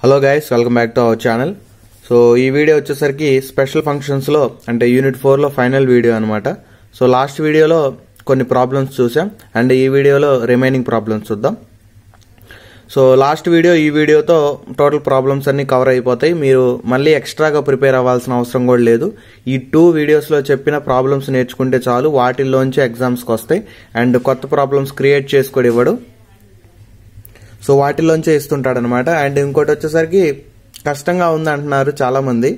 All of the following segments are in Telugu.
Hello guys, welcome back to our channel. So ఈ వీడియో వచ్చేసరికి స్పెషల్ ఫంక్షన్స్లో అంటే యూనిట్ 4లో ఫైనల్ వీడియో అనమాట. సో లాస్ట్ వీడియోలో కొన్ని ప్రాబ్లమ్స్ చూసాం అండ్ ఈ వీడియోలో రిమైనింగ్ ప్రాబ్లమ్స్ చూద్దాం. సో లాస్ట్ వీడియో ఈ వీడియోతో టోటల్ ప్రాబ్లమ్స్ అన్నీ కవర్ అయిపోతాయి. మీరు మళ్ళీ ఎక్స్ట్రాగా ప్రిపేర్ అవ్వాల్సిన అవసరం కూడా లేదు. ఈ 2 వీడియోస్లో చెప్పిన ప్రాబ్లమ్స్ నేర్చుకుంటే చాలు, వాటిల్లోంచి ఎగ్జామ్స్కి వస్తాయి అండ్ కొత్త ప్రాబ్లమ్స్ క్రియేట్ చేసి కూడా ఇవ్వడు. సో వాటిలోంచే ఇస్తుంటాడు అనమాట. అండ్ ఇంకోటి వచ్చేసరికి కష్టంగా ఉంది అంటున్నారు చాలా మంది.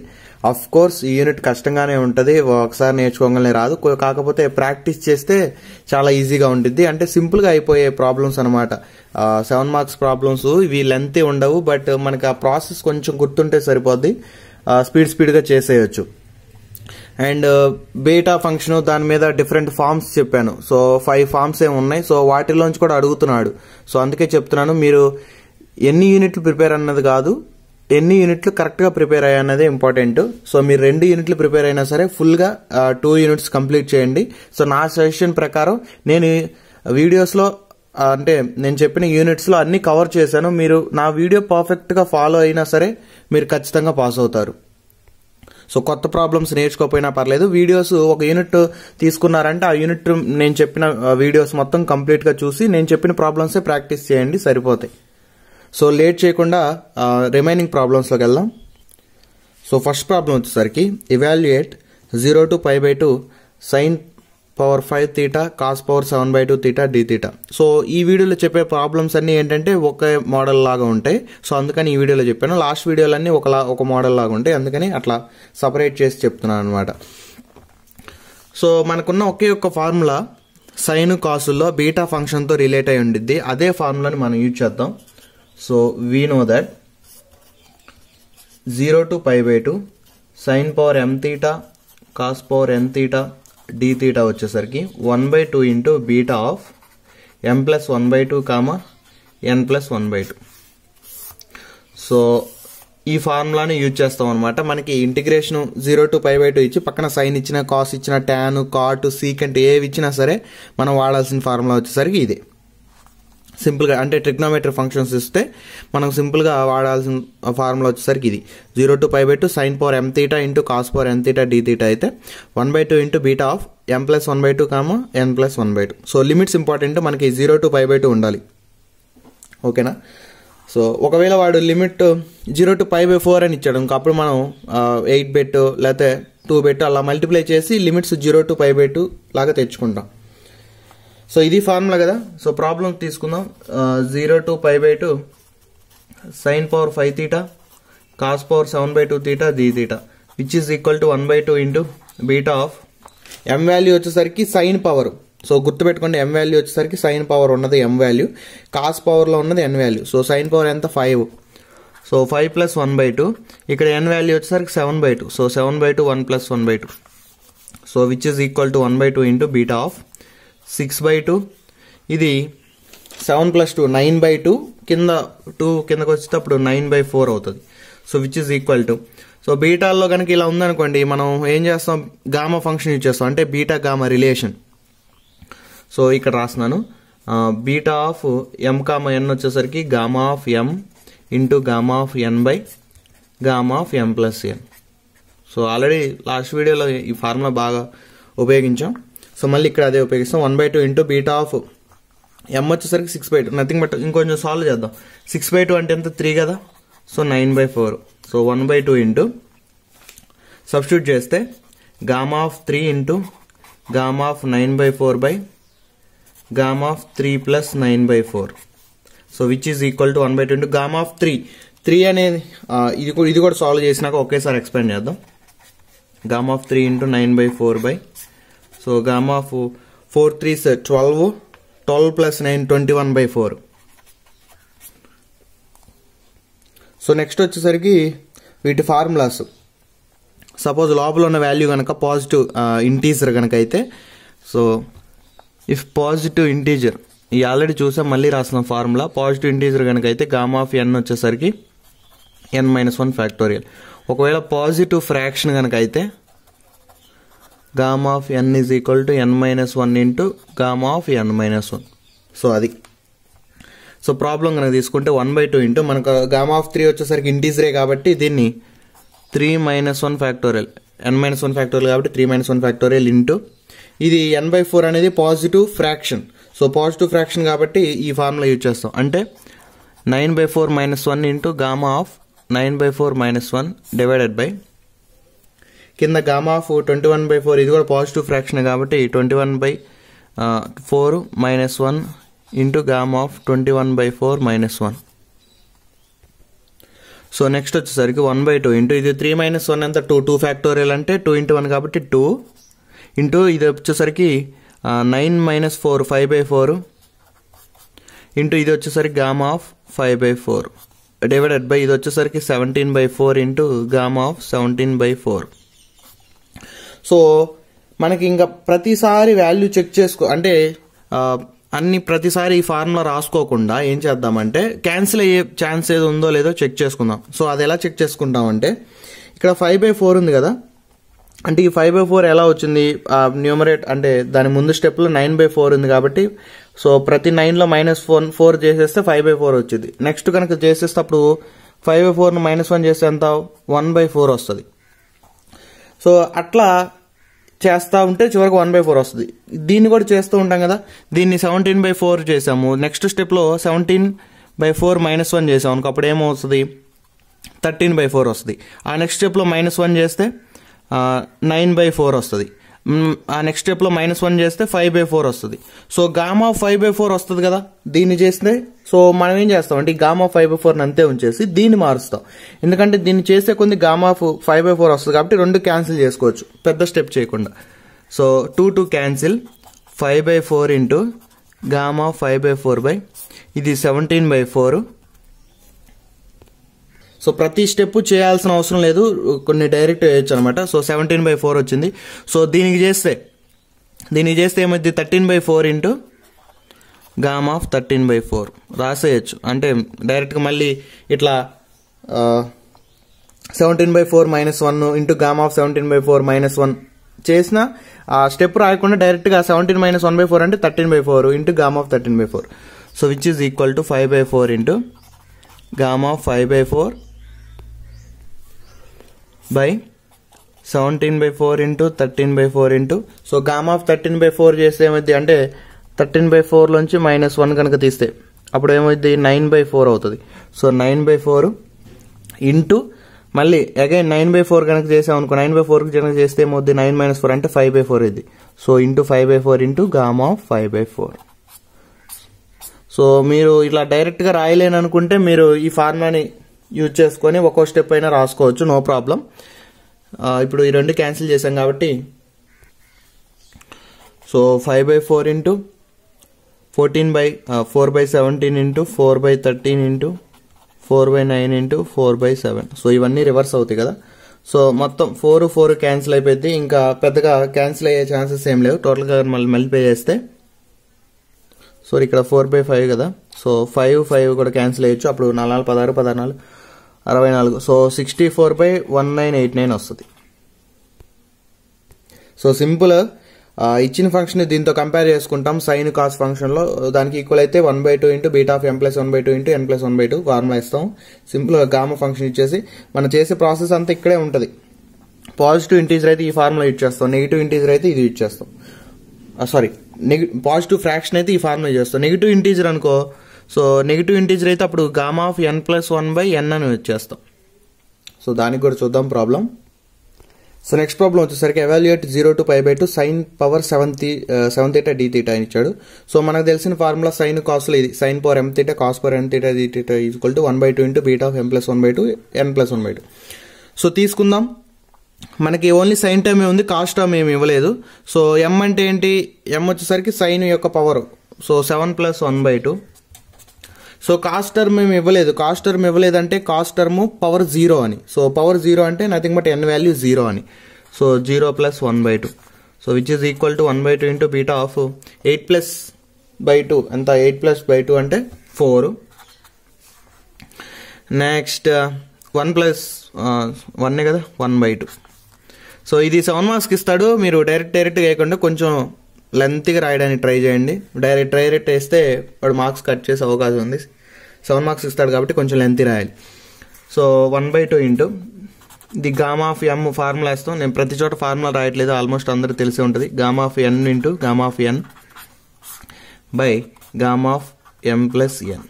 అఫ్ కోర్స్ ఈ యూనిట్ కష్టంగానే ఉంటుంది, ఒకసారి నేర్చుకోగానే రాదు. కాకపోతే ప్రాక్టీస్ చేస్తే చాలా ఈజీగా ఉంటుంది. అంటే సింపుల్గా అయిపోయే ప్రాబ్లమ్స్ అనమాట. 7 మార్క్స్ ప్రాబ్లమ్స్ ఇవి లెంత్ ఉండవు, బట్ మనకి ఆ ప్రాసెస్ కొంచెం గుర్తుంటే సరిపోద్ది, స్పీడ్గా చేసేయచ్చు. అండ్ బీటా ఫంక్షన్ దాని మీద డిఫరెంట్ ఫార్మ్స్ చెప్పాను. సో 5 ఫార్మ్స్ ఏమి ఉన్నాయి. సో వాటిలోంచి కూడా అడుగుతున్నాడు. సో అందుకే చెప్తున్నాను, మీరు ఎన్ని యూనిట్లు ప్రిపేర్ అన్నది కాదు, ఎన్ని యూనిట్లు కరెక్ట్గా ప్రిపేర్ అయ్యన్నదే ఇంపార్టెంట్. సో మీరు 2 యూనిట్లు ప్రిపేర్ అయినా సరే ఫుల్గా 2 యూనిట్స్ కంప్లీట్ చేయండి. సో నా సజెషన్ ప్రకారం నేను వీడియోస్లో అంటే నేను చెప్పిన యూనిట్స్లో అన్ని కవర్ చేశాను. మీరు నా వీడియో పర్ఫెక్ట్గా ఫాలో అయినా సరే మీరు ఖచ్చితంగా పాస్ అవుతారు. సో కొత్త ప్రాబ్లమ్స్ నేర్చుకోకపోయినా పర్లేదు, వీడియోస్ ఒక యూనిట్ తీసుకున్నారంటే ఆ యూనిట్ నేను చెప్పిన వీడియోస్ మొత్తం కంప్లీట్గా చూసి నేను చెప్పిన ప్రాబ్లమ్సే ప్రాక్టీస్ చేయండి, సరిపోతాయి. సో లేట్ చేయకుండా రిమైనింగ్ ప్రాబ్లమ్స్లోకి వెళ్దాం. సో ఫస్ట్ ప్రాబ్లం వచ్చేసరికి evaluate 0 to π/2 sin power 5 θ cos power 7/2 θ dθ. So ఈ వీడియోలో చెప్పే ప్రాబ్లమ్స్ అన్నీ ఏంటంటే ఒకే మోడల్ లాగా ఉంటాయి. సో అందుకని ఈ వీడియోలో చెప్పాను. లాస్ట్ వీడియోలన్నీ ఒక మోడల్ లాగా ఉంటాయి, అందుకని అట్లా సపరేట్ చేసి చెప్తున్నాను అనమాట. సో మనకున్న ఒకే ఒక్క ఫార్ములా సైన్ కాసుల్లో బీటా ఫంక్షన్తో రిలేట్ అయి ఉండిద్ది. అదే ఫార్ములాని మనం యూజ్ చేద్దాం. So we know that 0 to π/2 sin power mθ cos power nθ dθ వచ్చేసరికి 1/2 into beta of m+1/2 n+1/2. So ఈ ఫార్ములాని యూజ్ చేస్తాం అనమాట. మనకి ఇంటిగ్రేషన్ 0 to π/2 ఇచ్చి పక్కన సైన్ ఇచ్చిన, కాస్ ఇచ్చిన, టాన్, కాట్, సీకెంట్ ఏవి ఇచ్చినా సరే మనం వాడాల్సిన ఫార్ములా వచ్చేసరికి ఇదే. సింపుల్గా అంటే ట్రిగ్నోమెట్రీ ఫంక్షన్స్ ఇస్తే మనం సింపుల్గా వాడాల్సిన ఫార్ములా వచ్చేసరికి ఇది 0 to π/2 sin power mθ into cos power nθ dθ అయితే 1/2 into beta of m+1/2 n+1/2. So limits important, మనకి 0 to π/2 ఉండాలి. ఓకేనా? సో ఒకవేళ వాడు లిమిట్ 0 to π/4 అని ఇచ్చాడు ఇంకా, అప్పుడు మనం 8 బెట్ లేకపోతే 2 బెట్ అలా మల్టిప్లై చేసి లిమిట్స్ 0 to π/2 లాగా తెచ్చుకుంటాం. సో ఇది ఫార్ములా కదా. సో ప్రాబ్లం తీసుకుందాం. 0 to π/2 sin power 5 θ cos power 7/2 θ dθ which is equal to 1/2 into beta of m value వచ్చేసరికి సైన్ పవర్. సో గుర్తుపెట్టుకోండి, m వాల్యూ వచ్చేసరికి సైన్ పవర్ ఉన్నది m వాల్యూ, కాస్ పవర్లో ఉన్నది n value. So sine power ఎంత 5. సో 5 + 1/2, ఇక్కడ n వాల్యూ వచ్చేసరికి 7/2. So 7/2 1 + 1/2. So which is equal to 1/2 into beta of 6/2. ఇది 7 + 2 9/2, కింద 2 కిందకు వచ్చేటప్పుడు 9/4 అవుతుంది. So which is equal to, so బీటాల్లో కనుక ఇలా ఉందనుకోండి, మనం ఏం చేస్తాం, గామా ఫంక్షన్ యూజ్ చేస్తాం, అంటే బీటా గామా రిలేషన్. సో ఇక్కడ రాస్తున్నాను, బీటా ఆఫ్ m, n వచ్చేసరికి gamma of m into gamma of n by gamma of m+n. So already last వీడియోలో ఈ ఫార్ములా బాగా ఉపయోగించాం. సో మళ్ళీ ఇక్కడ అదే ఉపయోగిస్తాం. 1/2 ఇంటూ బీటా ఆఫ్ m వచ్చేసరికి 6/2, నథింగ్ బట్ ఇంకొంచెం సాల్వ్ చేద్దాం. 6/2 అంటే ఎంత 3 కదా. సో 9/4. సో 1/2 ఇంటూ సబ్స్టిట్యూట్ చేస్తే gamma of 3 into gamma of 9/4 by gamma of 3 + 9/4. So which is equal to 1/2 into gamma of 3 అనేది ఇది కూడా సాల్వ్ చేసినాక ఒకేసారి ఎక్స్ప్లెయిన్ చేద్దాం. Gamma of 3 into 9/4 by, so gamma of 4 3s 12 + 9 21/4. So next వచ్చేసరికి వీటి ఫార్ములాస్. సపోజ్ లోపల ఉన్న వాల్యూ కనుక పాజిటివ్ ఇంటీజర్ కనుక అయితే, సో ఇఫ్ పాజిటివ్ ఇంటీజర్, ఈ ఆల్రెడీ చూసాం, మళ్ళీ రాసిన ఫార్ములా, పాజిటివ్ ఇంటీజర్ కనుక అయితే గామా ఆఫ్ n వచ్చేసరికి n-1 ఫ్యాక్టోరియల్. ఒకవేళ పాజిటివ్ ఫ్రాక్షన్ కనుక అయితే gamma of n is equal to n-1 into gamma of n-1. So అది. సో ప్రాబ్లం కనుక తీసుకుంటే 1/2 ఇంటూ మనకు గామా ఆఫ్ 3 వచ్చేసరికి ఇంటీజరే కాబట్టి దీన్ని 3 - 1 ఫ్యాక్టోరియల్ n-1 ఫ్యాక్టోరియల్ కాబట్టి 3 - 1 ఫ్యాక్టోరియల్ ఇంటూ ఇది n/4 అనేది positive fraction. So positive fraction కాబట్టి ఈ ఫార్ములా యూజ్ చేస్తాం. అంటే 9/4 - 1 into gamma of 9/4 - 1 divided by కింద గామా ఆఫ్ 21/4 ఇది కూడా పాజిటివ్ ఫ్రాక్షన్ కాబట్టి 21/4 - 1 into gamma of 21/4 - 1. So next వచ్చేసరికి 1/2 ఇంటూ ఇది 3 - 1 ఎంత 2 ఫ్యాక్టోరియల్ అంటే 2 × 1 కాబట్టి 2 ఇంటూ ఇది వచ్చేసరికి 9 - 4 5/4 ఇంటూ ఇది వచ్చేసరికి గామా ఆఫ్ 5/4 డివైడెడ్ బై ఇది వచ్చేసరికి 17/4 ఇంటూ గామా ఆఫ్ 17/4. సో మనకి ఇంకా ప్రతిసారి వాల్యూ చెక్ చేసుకో అంటే అన్ని ప్రతిసారి ఈ ఫార్ములా రాసుకోకుండా ఏం చేద్దామంటే క్యాన్సిల్ అయ్యే ఛాన్స్ ఏదో ఉందో లేదో చెక్ చేసుకుందాం. సో అది ఎలా చెక్ చేసుకుంటామంటే ఇక్కడ 5/4 ఉంది కదా, అంటే ఈ 5/4 ఎలా వచ్చింది న్యూమరేట్ అంటే దాని ముందు స్టెప్లో 9/4 ఉంది కాబట్టి సో ప్రతి 9లో -4 చేసేస్తే 5/4 వచ్చింది. నెక్స్ట్ కనుక చేసేస్తే అప్పుడు 5/4ను -1 చేస్తే ఎంత 1/4 వస్తుంది. సో అట్లా చేస్తూ ఉంటే చివరికి 1/4 వస్తుంది. దీన్ని కూడా చేస్తూ ఉంటాం కదా, దీన్ని 17/4 చేసాము, నెక్స్ట్ స్టెప్లో 17/4 -1 చేసాము అనుకో అప్పుడు ఏమవుతుంది 13/4 వస్తుంది. ఆ నెక్స్ట్ స్టెప్లో -1 చేస్తే 9/4 వస్తుంది. ఆ నెక్స్ట్ స్టెప్లో -1 చేస్తే 5/4 వస్తుంది. సో గామా 5/4 వస్తుంది కదా దీన్ని చేస్తే. సో మనం ఏం చేస్తాం అంటే ఈ గామా 5/4 అంతే ఉంచేసి దీన్ని మారుస్తాం. ఎందుకంటే దీన్ని చేసే కొన్ని గామా 5/4 వస్తుంది కాబట్టి 2 క్యాన్సిల్ చేసుకోవచ్చు పెద్ద స్టెప్ చేయకుండా. So 2 cancel 5/4 into gamma 5/4 by ఇది 17/4. సో ప్రతి స్టెప్ చేయాల్సిన అవసరం లేదు, కొన్ని డైరెక్ట్ వేయచ్చు అనమాట. సో 17/4 వచ్చింది. సో దీనికి చేస్తే ఏమైంది 13/4 ఇంటూ గామా ఆఫ్ 13/4 రాసేయచ్చు. అంటే డైరెక్ట్గా మళ్ళీ ఇట్లా 17/4 - 1 ఇంటూ గామా ఆఫ్ 17/4 - 1 చేసిన ఆ స్టెప్ రాయకుండా డైరెక్ట్గా 17 - 1/4 అంటే 13/4 into gamma of 13/4. So which is equal to 5/4 into gamma of 5/4 by 17/4 into 13/4 into so gamma of 13/4 చేస్తే ఏమైంది అంటే 13/4 నుంచి -1 కనుక తీస్తే అప్పుడు ఏమైంది 9/4 అవుతుంది. సో 9/4 ఇంటూ మళ్ళీ అగైన్ 9/4 కనుక చేసాం అనుకో 9/4 కనుక చేస్తే ఏమవుద్ది 9 - 4 అంటే 5/4 ఇది. So into 5/4 into gamma of 5/4. So మీరు ఇలా డైరెక్ట్గా రాయలేను అనుకుంటే మీరు ఈ ఫార్ములాని యూజ్ చేసుకొని ఒక్కో స్టెప్ అయినా రాసుకోవచ్చు, నో ప్రాబ్లం. ఇప్పుడు ఈ 2 క్యాన్సిల్ చేసాం కాబట్టి so 5/4 into 4/17 into 4/13 into 4/9 into 4/7. So ఇవన్నీ రివర్స్ అవుతాయి కదా. సో మొత్తం 4 క్యాన్సిల్ అయిపోయింది, ఇంకా పెద్దగా క్యాన్సిల్ అయ్యే ఛాన్సెస్ ఏం లేవు. టోటల్గా మళ్ళీ మల్టిప్లై చేస్తే సో ఇక్కడ 4/5 కదా, సో 5 కూడా క్యాన్సిల్ అయ్యొచ్చు. అప్పుడు 4 16 16 64. సో 64/1989 వస్తుంది. సో సింపుల్ ఇచ్చిన ఫంక్షన్ దీంతో కంపేర్ చేసుకుంటాం. సైన్ కాస్ ఫంక్షన్లో దానికి ఈక్వల్ అయితే 1/2 into beta of m+1/2 into n+1/2 formula ఇస్తాం. సింపుల్గా గామా ఫంక్షన్ ఇచ్చేసి మనం చేసే ప్రాసెస్ అంతా ఇక్కడే ఉంటుంది. పాజిటివ్ ఇంటీజర్ అయితే ఈ ఫార్ములా యూజ్ చేస్తాం, నెగిటివ్ ఇంటీజర్ అయితే ఇది యూజ్ చేస్తాం. పాజిటివ్ ఫ్రాక్షన్ అయితే ఈ ఫార్ములా చేస్తాం. నెగిటివ్ ఇంటీజర్ అనుకో, సో నెగిటివ్ ఇంటీజర్ అయితే అప్పుడు గామా ఆఫ్ n+1/n అని వచ్చేస్తాం. సో దానికి కూడా చూద్దాం ప్రాబ్లం. సో నెక్స్ట్ ప్రాబ్లం వచ్చేసరికి evaluate 0 to π/2 sin power 7θ dθ అని ఇచ్చాడు. సో మనకు తెలిసిన ఫార్ములా సైన్ కాస్లో ఇది sin power mθ cos power nθ dθ equal to 1/2 into beta of m+1/2 n+1/2. So తీసుకుందాం. మనకి ఓన్లీ సైన్ టర్మ్ ఉంది, కాస్ టర్మ్ ఏమి ఇవ్వలేదు. సో m అంటే ఏంటి, m వచ్చేసరికి సైన్ యొక్క power, so 7 + 1/2. So cos term ఏమి ఇవ్వలేదు. కాస్ టర్మ్ ఇవ్వలేదంటే కాస్ టర్మ్ పవర్ 0 అని. సో పవర్ 0 అంటే నథింగ్ బట్ n వాల్యూ 0 అని. So 0 + 1/2. So which is equal to 1/2 into beta of 8+/2 ఎంత 8+/2 అంటే 4. నెక్స్ట్ 1 + 1 కదా 1/2. సో ఇది 7 మార్క్స్కి ఇస్తాడు. మీరు డైరెక్ట్గా వేయకుండా కొంచెం లెంత్గా రాయడానికి ట్రై చేయండి. డైరెక్ట్ వేస్తే వాడు మార్క్స్ కట్ చేసే అవకాశం ఉంది. 7 మార్క్స్ ఇస్తాడు కాబట్టి కొంచెం లెంత్ రాయాలి. So 1/2 into the gamma of M formula వేస్తాం. నేను ప్రతి చోట ఫార్ములా రాయట్లేదు, ఆల్మోస్ట్ అందరూ తెలిసే ఉంటుంది. Gamma of N into gamma of N by gamma of M plus N.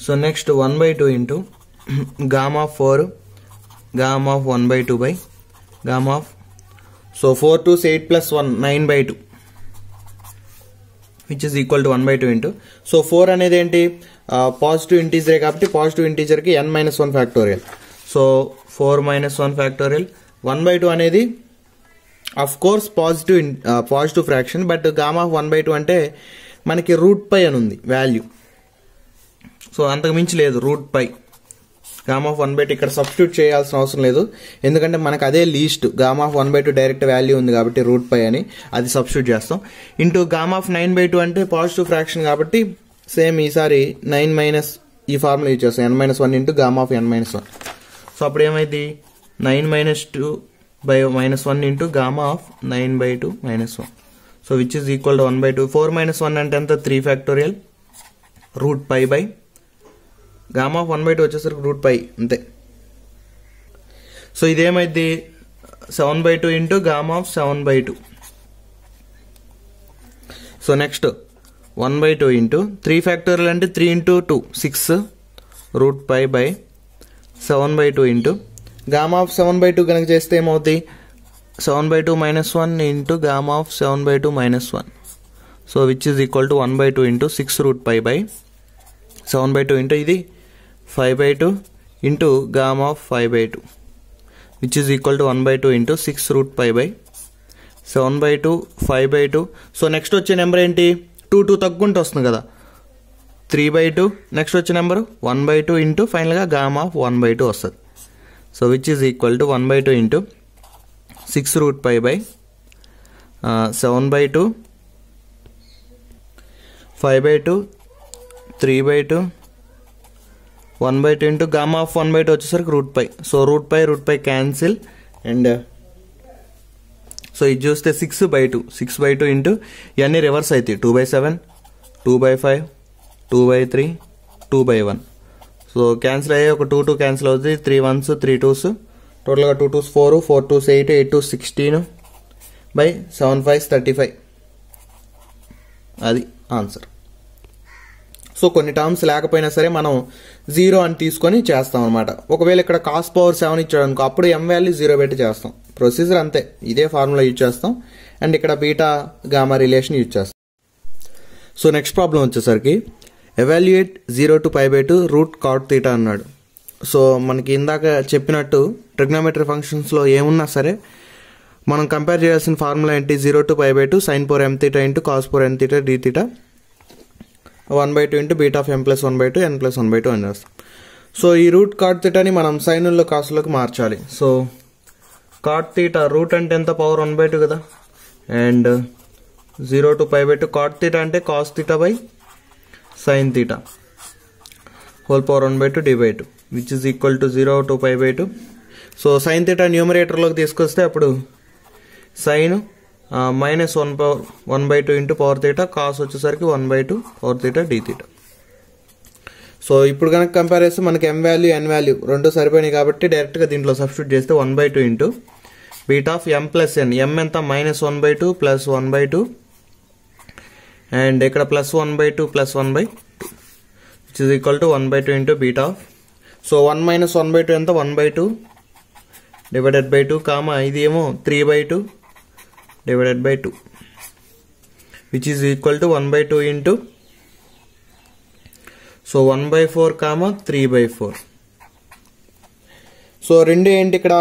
So next 1/2 into gamma of 4 gamma of 1/2 by gamma of, so 4 2s 8 plus 1 9/2 which is equal to 1/2 into, so 4 అనేది ఏంటి పాజిటివ్ ఇంటీజరే కాబట్టి పాజిటివ్ ఇంటీజర్కి n-1 ఫ్యాక్టోరియల్. So 4 - 1 factorial. 1/2 అనేది of course positive fraction, but gamma of 1/2 అంటే మనకి రూట్ పై అని ఉంది వాల్యూ. సో అంతకు మించి లేదు రూట్ పై. గామా ఆఫ్ 1/2 ఇక్కడ సబ్స్టిట్యూట్ చేయాల్సిన అవసరం లేదు, ఎందుకంటే మనకు అదే least. Gamma of 1/2 direct value ఉంది కాబట్టి రూట్ పై అని అది సబ్స్టిట్యూట్ చేస్తాం. ఇంటూ గామా ఆఫ్ 9/2 అంటే పాజిటివ్ ఫ్రాక్షన్ కాబట్టి సేమ్ ఈసారి 9 ఈ ఫార్ములా యూజ్ చేస్తాం. n-1 into gamma of n-1. So అప్పుడు ఏమైంది 9 - 2 by -1 into gamma of 9/2 -1. So which is equal to 1/2. 4 - 1 అంటే ఎంత 3 factorial root pi by gamma of 1/2 వచ్చేసరికి రూట్ పై అంతే. సో ఇదేమైంది 7/2 into gamma of 7/2. So next 1/2 into 3 factorial అంటే 3 into 2 6 root pi by 7/2 into gamma of 7/2 కనుక చేస్తే ఏమవుతుంది 7/2 -1 into gamma of 7/2 -1. So which is equal to 1/2 into 6 root pi by 7/2 into ఇది 5/2 into gamma of 5/2 which is equal to 1/2 into 6 root pi by 7/2 5/2. So next వచ్చే నెంబర్ ఏంటి 2 తగ్గుంటూ వస్తుంది కదా 3/2. నెక్స్ట్ వచ్చే నెంబర్ 1/2 ఇంటూ ఫైనల్గా గామా ఆఫ్ 1/2 వస్తుంది. So which is equal to 1/2 into 6 root pi by 7/2 5/2 3/2 1/2 into gamma of 1/2 వచ్చేసరికి root pi. So root pi cancel and so ఇది చూస్తే 6/2 ఇంటూ ఇవన్నీ రివర్స్ అవుతాయి 2/7 2/5 2/3 2/1. సో క్యాన్సిల్ అయ్యే ఒక 2 క్యాన్సిల్ అవుతుంది 3 1s 3 2s టోటల్గా 2 2s 4 4 2s 8 8 2s 16 by 7 5s 35. అది ఆన్సర్. సో కొన్ని టర్మ్స్ లేకపోయినా సరే మనం 0 అని తీసుకొని చేస్తాం అనమాట. ఒకవేళ ఇక్కడ cos పవర్ 7 ఇచ్చాడు అనుకో అప్పుడు m వాల్యూ 0 పెట్టి చేస్తాం. ప్రొసీజర్ అంతే, ఇదే ఫార్ములా యూజ్ చేస్తాం అండ్ ఇక్కడ బీటా గామా రిలేషన్ యూజ్ చేస్తాం. సో నెక్స్ట్ ప్రాబ్లం వచ్చేసరికి evaluate 0 to π/2 root cot theta అన్నాడు. సో మనకి ఇందాక చెప్పినట్టు ట్రిగ్నోమెట్రీ ఫంక్షన్స్లో ఏమున్నా సరే మనం కంపేర్ చేయాల్సిన ఫార్ములా ఏంటి 0 to π/2 sin power m theta into cos power n theta d theta 1/2 into beta of m plus 1/2 n plus 1/2 అని రాస్తాం. సో ఈ రూట్ కాట్ తీటాని మనం సైన్లో కాస్ట్లోకి మార్చాలి. సో కాట్ తీటా రూట్ అంటే ఎంత పవర్ 1/2 కదా అండ్ 0 to π/2 కాట్ తీటా అంటే cos theta by sine theta whole power 1/2 d/2 which is equal to 0 to π/2. So sine theta న్యూమరేటర్లోకి తీసుకొస్తే అప్పుడు sine -1/2 into power theta cos వచ్చేసరికి 1/2 power theta d theta. So ఇప్పుడు కనుక కంపేర్ చేస్తే మనకి m వాల్యూ n వాల్యూ రెండు సరిపోయినాయి కాబట్టి డైరెక్ట్గా దీంట్లో సబ్స్టిట్యూట్ చేస్తే 1/2 into beta of m plus n. m ఎంత -1/2 ప్లస్ 1/2 అండ్ ఇక్కడ plus 1/2 plus 1/2 which is equal to 1/2 into beta of. So 1 - 1/2 ఎంత 1/2 డివైడెడ్ బై 2 కామా ఇది ఏమో 3/2 divided by 2 which is equal to 1/2 into so 1/4 comma 3/4. So రెండు ఏంటి ఇక్కడ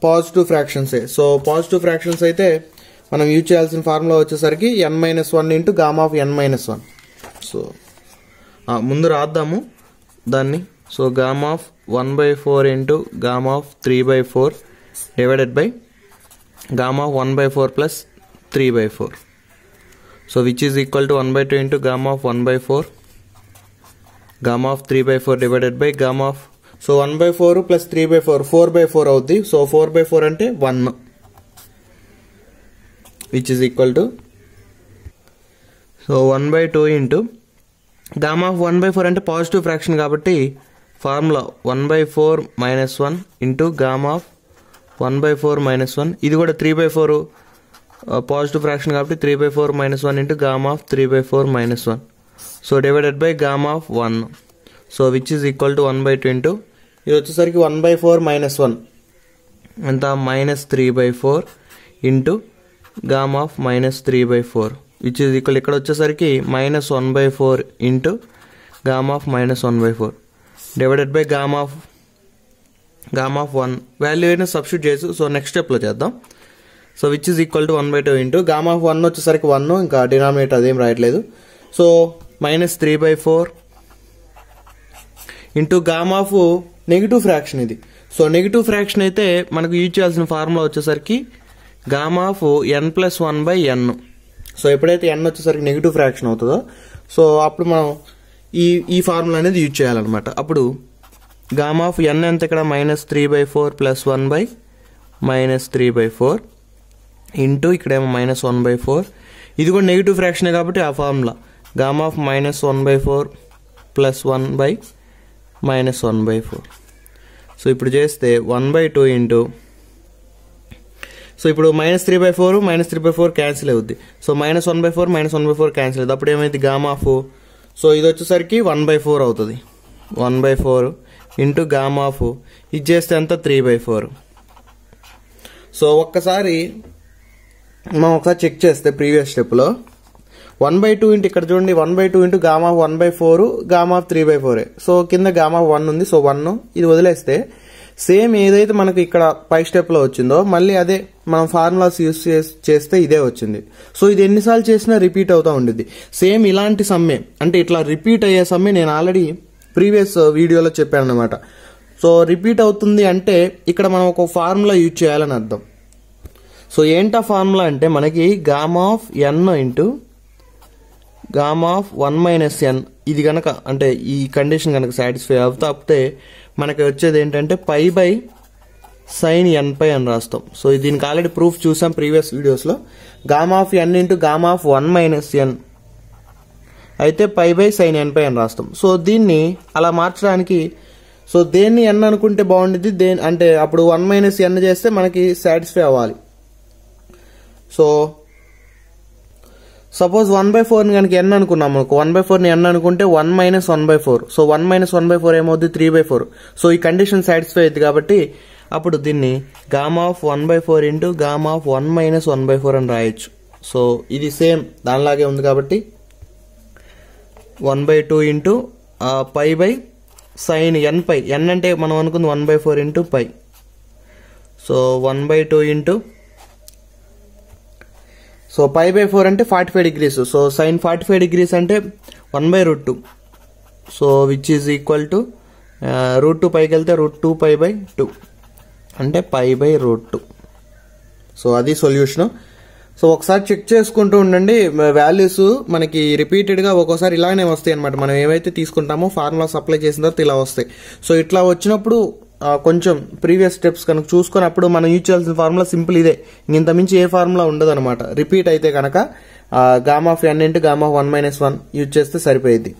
పాజిటివ్ ఫ్రాక్షన్సే. సో పాజిటివ్ ఫ్రాక్షన్స్ అయితే మనం యూజ్ చేయాల్సిన ఫార్ములా వచ్చేసరికి n-1 into gamma of n-1. So ముందు రాద్దాము దాన్ని. So gamma of 1/4 into gamma of 3/4 divided by gamma of 1/4 plus 3/4. So which is equal to 1/2 into gamma of 1/4 gamma of 3/4 divided by gamma of. So 1/4 plus 3/4 4/4 అవుద్ది. సో 4/4 అంటే 1. Which is equal to so 1/2 into gamma of 1/4 అంటే పాజిటివ్ ఫ్రాక్షన్ కాబట్టి formula 1/4 minus 1 into gamma of 1/4 minus 1. ఇది కూడా 3/4 పాజిటివ్ ఫ్రాక్షన్ కాబట్టి 3/4 minus 1 into gamma of 3/4 minus 1. So divided by gamma of 1. So which is equal to 1/2 into ఇది వచ్చేసరికి 1/4 మైనస్ 1 ఎంత -3/4 into gamma of -3/4 which is equal ఇక్కడ వచ్చేసరికి -1/4 into gamma of -1/4 divided by gamma of 1 value అయినా సబ్స్టిట్యూట్ చేసి సో నెక్స్ట్ స్టెప్లో చేద్దాం. So which is equal to 1/2 into gamma of 1 వచ్చేసరికి 1 ఇంకా డినామినేటర్ అదేం రాయట్లేదు. So -3/4 into gamma of negative fraction ఇది. సో నెగిటివ్ ఫ్రాక్షన్ అయితే మనకు యూజ్ చేయాల్సిన ఫార్ములా వచ్చేసరికి గామా ఆఫ్ n+1/n. సో ఎప్పుడైతే n వచ్చేసరికి నెగిటివ్ ఫ్రాక్షన్ అవుతుందో సో అప్పుడు మనం ఈ ఫార్ములా అనేది యూజ్ చేయాలన్నమాట. అప్పుడు గామా ఆఫ్ n ఎంత ఇక్కడ -3/4 + 1/-3/4 ఇంటూ ఇక్కడేమో -1/4. ఇది కూడా నెగిటివ్ ఫ్రాక్షనే కాబట్టి ఆ ఫార్ములా గామా ఆఫ్ -1/4 + 1/-1/4. సో ఇప్పుడు చేస్తే 1/2 ఇంటూ సో ఇప్పుడు -3/4 క్యాన్సిల్ అవుద్ది. సో -1/4 క్యాన్సిల్ అవుతుంది. అప్పుడు ఏమైంది గామా ఆఫ్ సో ఇది వచ్చేసరికి 1/4 అవుతుంది. 1/4 ఇంటూ గామా ఆఫ్ ఇది చేస్తే ఎంత 3/4. సో ఒక్కసారి మనం ఒకసారి చెక్ చేస్తే ప్రీవియస్ స్టెప్లో 1/2 ఇంటూ ఇక్కడ చూడండి 1/2 into gamma of 1/4 gamma of 3/4. So కింద గామా ఆఫ్ 1 ఉంది. సో 1 ఇది వదిలేస్తే సేమ్ ఏదైతే మనకు ఇక్కడ పై స్టెప్లో వచ్చిందో మళ్ళీ అదే మనం ఫార్ములాస్ యూస్ చేస్తే ఇదే వచ్చింది. సో ఇది ఎన్నిసార్లు చేసినా రిపీట్ అవుతూ ఉండిద్ది. సేమ్ ఇలాంటి సమ్మే అంటే ఇట్లా రిపీట్ అయ్యే సమ్మే నేను ఆల్రెడీ ప్రీవియస్ వీడియోలో చెప్పాను అనమాట. సో రిపీట్ అవుతుంది అంటే ఇక్కడ మనం ఒక ఫార్ములా యూజ్ చేయాలని అర్థం. సో ఏంటా ఫార్ములా అంటే మనకి gamma of n into gamma of 1 - n ఇది కనుక అంటే ఈ కండిషన్ కనుక సాటిస్ఫై అవుతే మనకి వచ్చేది ఏంటంటే π/sin nπ అని రాస్తాం. సో దీనికి ఆల్రెడీ ప్రూఫ్ చూసాం ప్రీవియస్ వీడియోస్లో. Gamma of n into gamma of 1 - n అయితే π/sin nπ అని రాస్తాం. సో దీన్ని అలా మార్చడానికి సో దేన్ని n అనుకుంటే బాగుండేది అంటే అప్పుడు 1 - n చేస్తే మనకి సాటిస్ఫై అవ్వాలి. సో సపోజ్ 1/4 కనుక n అనుకున్నాం అనుకో 1/4 n అనుకుంటే 1 - 1/4. సో 1 - 1/4 ఏమవుద్ది 3/4. సో ఈ కండిషన్ సాటిస్ఫై అయింది కాబట్టి అప్పుడు దీన్ని gamma of 1/4 into gamma of 1 - 1/4 అని రాయొచ్చు. సో ఇది సేమ్ దానిలాగే ఉంది కాబట్టి 1/2 ఇంటూ π/sin nπ. n అంటే మనం అనుకుంది 1/4 ఇంటూ π. సో 1/2 ఇంటూ సో π/4 అంటే 45 degrees. సో sin 45 degrees అంటే 1/√2. So which is equal to √2 పైకి వెళ్తే √2π/2 అంటే π/√2. సో అది సొల్యూషను. సో ఒకసారి చెక్ చేసుకుంటూ ఉండండి. వాల్యూస్ మనకి రిపీటెడ్గా ఒక్కోసారి ఇలానే వస్తాయి అనమాట. మనం ఏవైతే తీసుకుంటామో ఫార్ములాస్ అప్లై చేసిన తర్వాత ఇలా వస్తాయి. సో ఇట్లా వచ్చినప్పుడు కొంచెం ప్రీవియస్ స్టెప్స్ కనుక చూసుకొని అప్పుడు మనం యూజ్ చేయాల్సిన ఫార్ములా సింపుల్ ఇదే. ఇంత మించి ఏ ఫార్ములా ఉండదు అనమాట. రిపీట్ అయితే కనుక gamma of n into gamma of 1 - 1 use చేస్తే సరిపోయింది.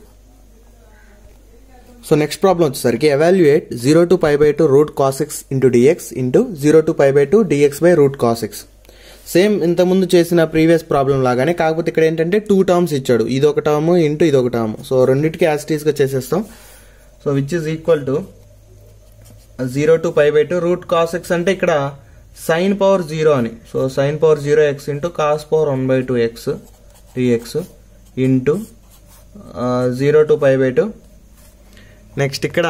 సో నెక్స్ట్ ప్రాబ్లం వచ్చేసరికి evaluate 0 to π/2 root cos x into dx into 0 to π/2 dx/రూట్ cos x. సేమ్ ఇంతకుముందు చేసిన ప్రీవియస్ ప్రాబ్లం లాగానే కాకపోతే ఇక్కడ ఏంటంటే 2 టర్మ్స్ ఇచ్చాడు. ఇదొక టర్మ్ ఇంటూ ఇదొక టర్మ్. సో రెండింటికి యాజ్ ఇట్ ఈస్ గా చేసేస్తాం. So which is equal to 0 to π/2 root cos x అంటే ఇక్కడ sin పవర్ 0 అని. So sin power 0x into cos power 1/2x dx into 0 to π/2. Next ఇక్కడ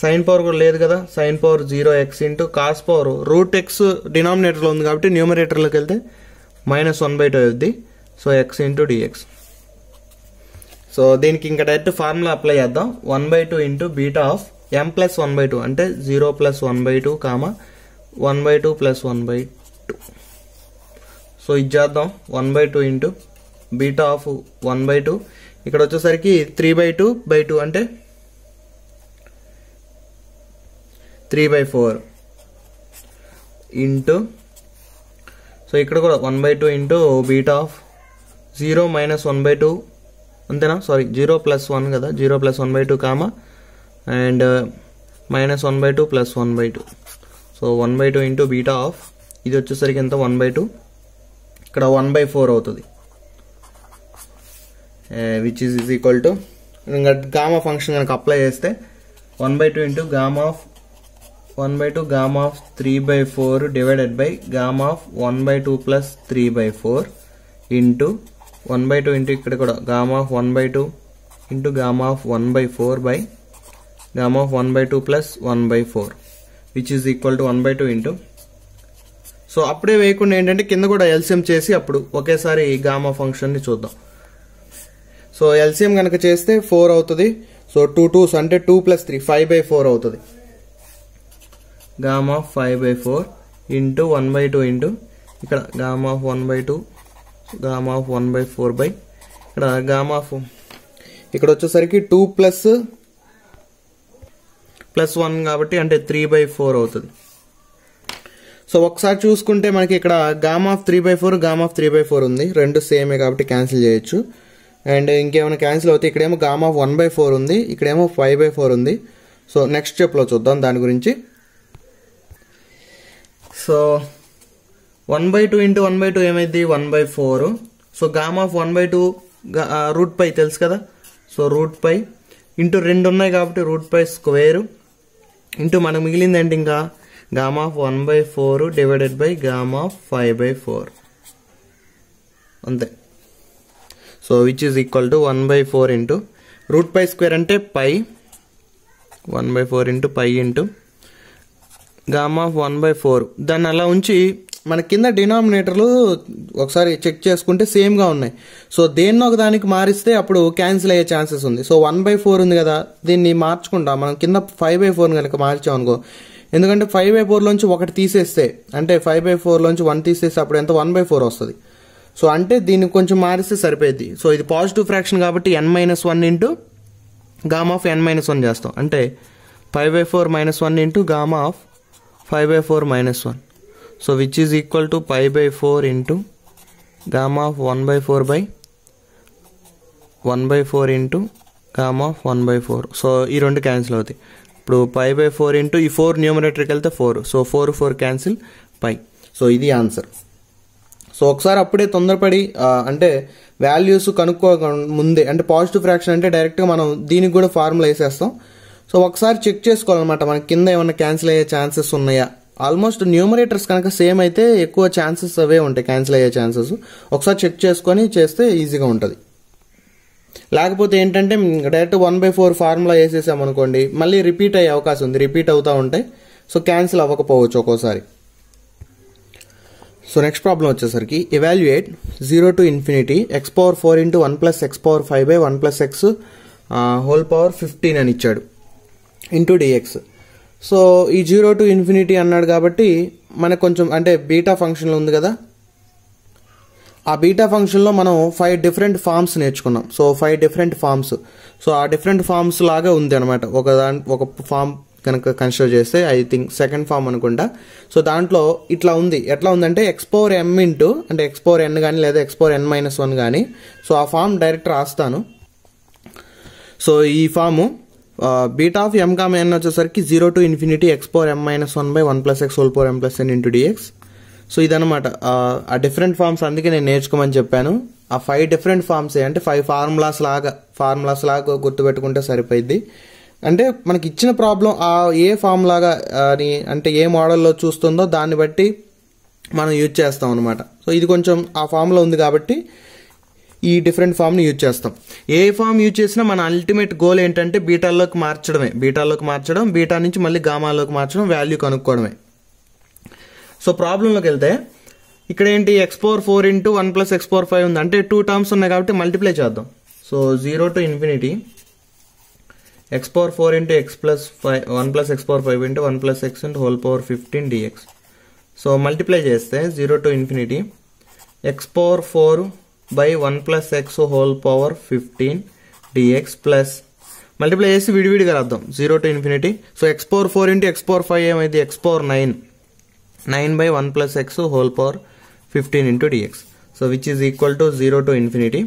సైన్ పవర్ కూడా లేదు కదా. sin power 0x into cos power √x డినామినేటర్లో ఉంది కాబట్టి న్యూమరేటర్లోకి వెళ్తే -1/2 అవుద్ది. So x into dx. So దీనికి ఇంకా డైరెక్ట్ ఫార్ములా అప్లై చేద్దాం. 1/2 ఇంటూ బీటా ఆఫ్ m + 1/2 అంటే 0 + 1/2 1/2 + 1/2. సో ఇది చేద్దాం. 1/2 ఇంటూ బీటా ఆఫ్ 1/2 ఇక్కడ వచ్చేసరికి 3/2/2 అంటే 3/4 ఇంటూ సో ఇక్కడ కూడా 1/2 ఇంటూ బీటా ఆఫ్ 0 మైనస్ 1/2 అంతేనా, సారీ 0 ప్లస్ 1 కదా, 0 plus 1/2 comma and minus 1/2 plus 1/2. So 1/2 into beta of ఇది వచ్చేసరికి ఎంత 1/2, ఇక్కడ 1/4 అవుతుంది, విచ్ ఈజ్ ఈక్వల్ టు ఇంకా గామా ఫంక్షన్ కనుక అప్లై చేస్తే 1/2 into gamma of 1/2 gamma of 3/4 divided by gamma of 1/2 plus 3/4 into 1/2 into ఇక్కడ కూడా gamma of 1/2 into gamma of 1/4 by gamma of 1/2 plus 1/4 which is equal to 1/2 into. So అప్పుడే వేయకుండా ఏంటంటే కింద కూడా ఎల్సిఎం చేసి అప్పుడు ఒకేసారి గామా ఫంక్షన్ని చూద్దాం. సో ఎల్సిఎం కనుక చేస్తే 4 అవుతుంది. సో 2 2s అంటే 2 ప్లస్ 3 5/4 అవుతుంది. గామా ఆఫ్ 5/4 ఇంటూ 1/2 ఇంటూ ఇక్కడ gamma of 1/2 gamma of 1/4 by ఇక్కడ గామా ఆఫ్ ఇక్కడ వచ్చేసరికి 2 ప్లస్ 1 కాబట్టి అంటే 3/4 అవుతుంది. సో ఒకసారి చూసుకుంటే మనకి ఇక్కడ గామా ఆఫ్ 3/4 గామా ఆఫ్ 3/4 ఉంది, రెండు సేమే కాబట్టి క్యాన్సిల్ చేయొచ్చు. అండ్ ఇంకేమైనా క్యాన్సిల్ అవుతాయి, ఇక్కడేమో గామా ఆఫ్ 1/4 ఉంది, ఇక్కడేమో 5/4 ఉంది. సో నెక్స్ట్ స్టెప్లో చూద్దాం దాని గురించి. సో 1/2 ఇంటూ 1/2 ఏమైంది 1/4. సో గామా ఆఫ్ 1/2 రూట్ పై తెలుసు కదా, సో రూట్ పై ఇంటూ 2 ఉన్నాయి కాబట్టి రూట్ పై స్క్వేర్ ఇంటూ మనకు మిగిలింది ఏంటి ఇంకా gamma of 1/4 divided by gamma of 5/4 అంతే. So which is equal to 1/4 into root pi square అంటే pi 1/4 into pi into gamma of 1/4. దాన్ని అలా ఉంచి మన కింద డినామినేటర్లు ఒకసారి చెక్ చేసుకుంటే సేమ్గా ఉన్నాయి. సో దేన్ని ఒక దానికి మారిస్తే అప్పుడు క్యాన్సిల్ అయ్యే ఛాన్సెస్ ఉంది. సో 1/4 ఉంది కదా, దీన్ని మార్చుకుంటా మనం కింద 5/4 కనుక మార్చామనుకో, ఎందుకంటే 5/4లోంచి 1 తీసేస్తే అంటే 5/4లోంచి 1 తీసేస్తే అప్పుడు ఎంత 1/4 వస్తుంది. సో అంటే దీన్ని కొంచెం మారిస్తే సరిపోయింది. సో ఇది పాజిటివ్ ఫ్రాక్షన్ కాబట్టి n-1 into gamma of n-1 చేస్తాం, అంటే 5/4 - 1 into gamma of 5/4 - 1. So which is equal to 5/4 into gamma of 1/4 by 1/4 into gamma of 1/4. So ఈ రెండు క్యాన్సిల్ అవుతాయి. ఇప్పుడు 5/4 ఇంటూ ఈ 4 న్యూమరేటర్కి వెళ్తే 4, సో 4 క్యాన్సిల్ పై. సో ఇది ఆన్సర్. సో ఒకసారి అప్పుడే తొందరపడి అంటే వాల్యూస్ కనుక్కో ముందే, అంటే పాజిటివ్ ఫ్రాక్షన్ అంటే డైరెక్ట్గా మనం దీనికి కూడా ఫార్ములా వేసేస్తాం. సో ఒకసారి చెక్ చేసుకోవాలన్నమాట మనకి కింద ఏమైనా క్యాన్సిల్ అయ్యే ఛాన్సెస్ ఉన్నాయా. ఆల్మోస్ట్ న్యూమరేటర్స్ కనుక సేమ్ అయితే ఎక్కువ ఛాన్సెస్ అవే ఉంటాయి క్యాన్సిల్ అయ్యే ఛాన్సెస్. ఒకసారి చెక్ చేసుకొని చేస్తే ఈజీగా ఉంటుంది. లేకపోతే ఏంటంటే డైరెక్ట్ 1/4 ఫార్ములా వేసేసామనుకోండి మళ్ళీ రిపీట్ అయ్యే అవకాశం ఉంది, రిపీట్ అవుతూ ఉంటాయి. సో క్యాన్సిల్ అవ్వకపోవచ్చు ఒక్కోసారి. సో నెక్స్ట్ ప్రాబ్లం వచ్చేసరికి evaluate 0 to ∞ x⁴ into 1 + x⁴ by 1 + x whole power 15 అని ఇచ్చాడు ఇంటూ డిఎక్స్. సో ఈ 0 to ∞ అన్నాడు కాబట్టి మనకు కొంచెం అంటే బీటా ఫంక్షన్లో ఉంది కదా, ఆ బీటా ఫంక్షన్లో మనం 5 డిఫరెంట్ ఫార్మ్స్ నేర్చుకున్నాం. సో 5 డిఫరెంట్ ఫార్మ్స్, సో ఆ డిఫరెంట్ ఫార్మ్స్ లాగా ఉంది అనమాట. ఒక ఫార్మ్ కనుక కన్సిడర్ చేస్తే ఐ థింక్ సెకండ్ ఫార్మ్ అనుకుంటా. సో దాంట్లో ఇట్లా ఉంది, ఎట్లా ఉందంటే x⁴m ఇంటూ అంటే x⁴n కానీ లేదా x⁴n-1 కానీ. సో ఆ ఫార్మ్ డైరెక్ట్ రాస్తాను. సో ఈ form beta of m, n వచ్చేసరికి 0 to ∞ x⁴m-1 by 1 + x whole power m+n into dx. So ఇదనమాట ఆ డిఫరెంట్ ఫార్మ్స్, అందుకే నేను నేర్చుకోమని చెప్పాను. ఆ 5 డిఫరెంట్ ఫార్మ్స్ అంటే 5 ఫార్ములాస్ లాగా గుర్తుపెట్టుకుంటే సరిపోయింది. అంటే మనకి ఇచ్చిన ప్రాబ్లం ఆ ఏ ఫామ్ లాగా అని అంటే ఏ మోడల్లో చూస్తుందో దాన్ని బట్టి మనం యూజ్ చేస్తాం అనమాట. సో ఇది కొంచెం ఆ ఫామ్లో ఉంది కాబట్టి ఈ డిఫరెంట్ ఫామ్ని యూజ్ చేస్తాం. ఏ ఫామ్ యూజ్ చేసినా మన అల్టిమేట్ గోల్ ఏంటంటే బీటాల్లోకి మార్చడం, బీటా నుంచి మళ్ళీ గామాలోకి మార్చడం, వాల్యూ కనుక్కోవడమే. సో ప్రాబ్లంలోకి వెళ్తే ఇక్కడ ఏంటి x⁴ ఇంటూ 1 + x⁴ ఉంది, అంటే 2 టర్మ్స్ ఉన్నాయి కాబట్టి మల్టిప్లై చేద్దాం. So 0 to ∞ x⁴ into x + 1 + x⁴ into 1 + x into whole power 15 dx. So multiply చేస్తే 0 to ∞ x⁴ by 1 + x whole power 15 dx plus multiply చేసి విడివిడిగా రాద్దాం 0 to ∞. So x⁴ into x⁴ ఏమైంది x⁴ 9 by 1 + x whole power 15 into dx. So which is equal to 0 to infinity.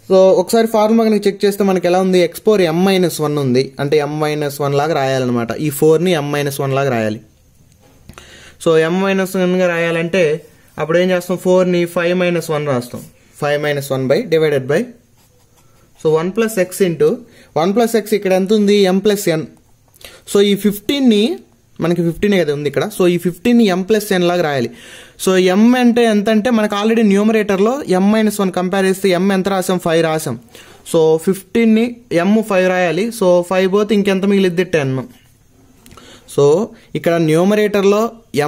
So ఒకసారి ఫార్ములా కనుక చెక్ చేస్తే మనకి ఎలా ఉంది, ఎక్స్ పవర్ m-1 ఉంది, అంటే m-1 లాగా రాయాలన్నమాట. ఈ 4ని m-1 లాగా రాయాలి. సో m-1 గా రాయాలంటే అప్పుడు ఏం చేస్తాం, 4ని 5-1 రాస్తాం. 5-1 by divided by, so 1 plus x into 1 plus X ఇక్కడ ఎంత ఉంది, m ప్లస్ n. సో ఈ 15ని మనకి 15 కదా ఉంది ఇక్కడ, సో ఈ 15ని m ప్లస్ n లాగా రాయాలి. సో m అంటే ఎంత అంటే మనకు ఆల్రెడీ న్యూమరేటర్లో m-1 కంపేర్ చేస్తే m ఎంత రాసాం, 5 రాసాం. సో 15ని m 5 రాయాలి. సో 5 పోతే ఇంకెంత మిగిలిద్ది, 10. సో ఇక్కడ న్యూమరేటర్లో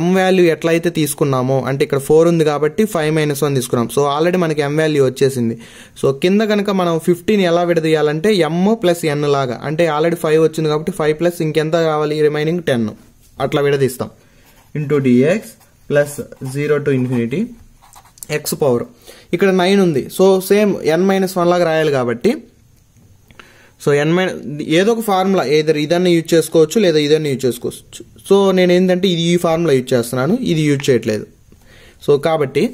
m వాల్యూ ఎట్లయితే తీసుకున్నామో, అంటే ఇక్కడ 4 ఉంది కాబట్టి 5-1 తీసుకున్నాం. సో ఆల్రెడీ మనకి m వాల్యూ వచ్చేసింది. సో కింద కనుక మనం 15 ఎలా విడదీయాలంటే m ప్లస్ n లాగా, అంటే ఆల్రెడీ 5 వచ్చింది కాబట్టి 5 ప్లస్ ఇంకెంత కావాలి, రిమైనింగ్ 10 అట్లా విడదీస్తాం. Into dx plus 0 to infinity x power, ఇక్కడ 9 ఉంది. సో సేమ్ n-1 లాగా రాయాలి కాబట్టి, సో ఏదో ఒక ఫార్ములా ఏదర్ ఇదన్నీ యూజ్ చేసుకోవచ్చు లేదా ఇదన్నీ యూజ్ చేసుకోవచ్చు. సో నేను ఏంటంటే ఇది ఈ ఫార్ములా యూజ్ చేస్తున్నాను, ఇది యూజ్ చేయట్లేదు. సో కాబట్టి